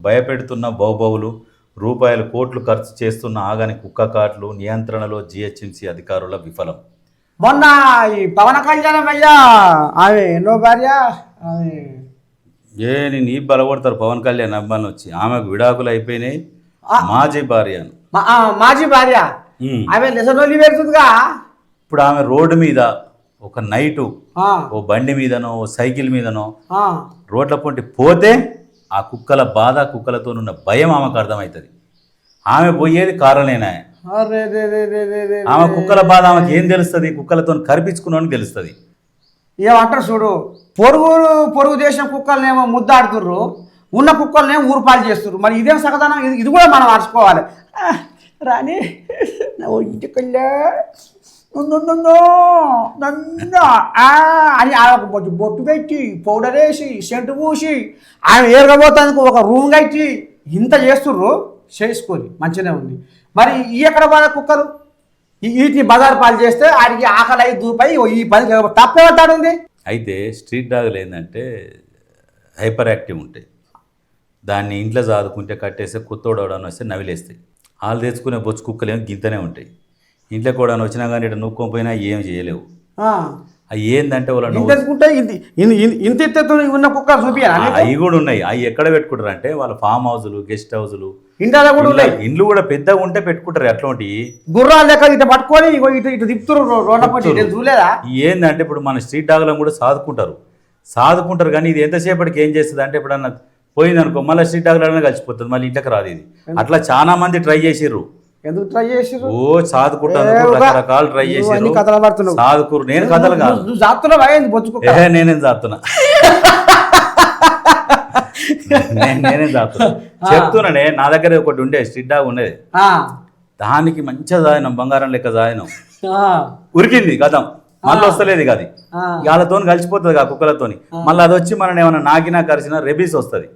భయపెడుతున్న బౌబౌలు రూపాయల కోట్లు ఖర్చు చేస్తున్న ఆగని కుక్క కాట్లు నియంత్రణలో జీహెచ్ఎంసీ అధికారుల విఫలం. మొన్న ఈ పవన్ కళ్యాణం అయ్యా ఆమె ఎన్నో భార్య ఆమె నీ బలపడతారు పవన్ కళ్యాణ్ అబ్బాయిని వచ్చి ఆమెకు విడాకులు అయిపోయినాయి. మాజీ భార్య మాజీ భార్య ఆమె లెసనోలి పెడుతుందిగా. ఇప్పుడు ఆమె రోడ్డు మీద ఒక నైటు ఓ బండి మీదనో ఓ సైకిల్ మీదనో రోడ్ల పొంటి పోతే ఆ కుక్కల బాధ కుక్కలతో ఉన్న భయం ఆమెకు అర్థమవుతుంది. ఆమె పోయేది కారణలేనా? ఆమె కుక్కల బాధ ఆమెకి ఏం తెలుస్తుంది? కుక్కలతో కరిపించుకున్నానికి తెలుస్తుంది. ఏమంటారు చూడు, పొరుగు దేశం కుక్కలనేమో ముద్దాడుతుర్రు, ఉన్న కుక్కలనేమో ఊరుపాలు చేస్తుర్రు. మరి ఇదేం సగదానం? ఇది కూడా మనం అరుచుకోవాలి. రాని ఇంటికెళ్ళా అని కొంచెం బొట్టు పెట్టి పౌడర్ వేసి సెంటు పూసి ఆయన ఏరగబోతానికి ఒక రూమ్ కట్టి ఇంత చేస్తుర్రు. చేసుకొని మంచిగానే ఉంది. మరి ఈ ఎక్కడ బాధ కుక్కలు వీటిని బజారు పాలు చేస్తే ఆడికి ఆకలి అయి దూపాయి ఈ పని తప్పేవతాడు ఉంది. అయితే స్ట్రీట్ డాగులు ఏంటంటే హైపర్ యాక్టివ్ ఉంటాయి. దాన్ని ఇంట్లో చాదుకుంటే కట్టేస్తే కొత్తోడవడానికి వస్తే నవిలేస్తాయి. వాళ్ళు తెచ్చుకునే బొచ్చు కుక్కలు ఏమో గింతనే ఉంటాయి. ఇంట్లో కూడా వచ్చినా కానీ ఇట్లా నూక్కొని పోయినా ఏం చేయలేవు. అవి ఏంటంటే వాళ్ళు ఇంత ఉన్న కుక్క చూపి అవి కూడా ఉన్నాయి. అవి ఎక్కడ పెట్టుకుంటారు అంటే వాళ్ళ ఫామ్ హౌజులు గెస్ట్ హౌజులు ఇంట్లో కూడా ఉన్నాయి. ఇండ్లు కూడా పెద్దగా ఉంటే పెట్టుకుంటారు. అట్లాంటి గుర్రాలు లెక్క ఇటు పట్టుకొని ఇటు తిప్పుతారు చూలేదా? ఏంటంటే ఇప్పుడు మన స్ట్రీట్ డాగులను కూడా సాదుకుంటారు కానీ ఇది ఎంతసేపటికి ఏం చేస్తుంది అంటే ఎప్పుడన్నా పోయింది అనుకో మళ్ళీ స్ట్రీట్ డాగులనే కలిసిపోతుంది, మళ్ళీ ఇంట్లోకి రాదు. ఇది అట్లా చాలా మంది ట్రై చేసిర్రు. ఎందుకు ట్రై చేసిర్రు? ఓ సాదుకుంటాను రకరకాలు ట్రై చేసిర్రు. సాదుకురు. నేను కథలు కాదు నేనేం చాతున్నా నేనేం చాతున్నా చెప్తున్నానే. నా దగ్గర ఒకటి ఉండే స్ట్రీట్ డాగ్ ఉండేది. దానికి మంచిగా సాయనం బంగారం లెక్క సాయనం ఉరికింది కథం. మళ్ళీ వస్తలేదు కాదు వాళ్ళతో కలిసిపోతుంది ఆ కుక్కలతోని. మళ్ళీ అది వచ్చి మనం ఏమైనా నాకినా కరిచినా రెబీస్ వస్తుంది.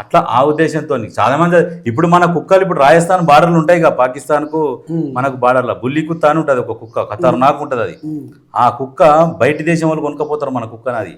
అట్లా ఆ ఉద్దేశంతో చాలా మంది ఇప్పుడు మన కుక్కలు ఇప్పుడు రాజస్థాన్ బార్డర్లు ఉంటాయి కదా, పాకిస్తాన్కు మనకు బార్డర్లో బుల్లి కుత్త అని ఉంటుంది ఒక కుక్క, ఖతర్నాక్ ఉంటుంది అది. ఆ కుక్క బయట దేశం వాళ్ళు కొనుక్కపోతారు మన కుక్కని. అది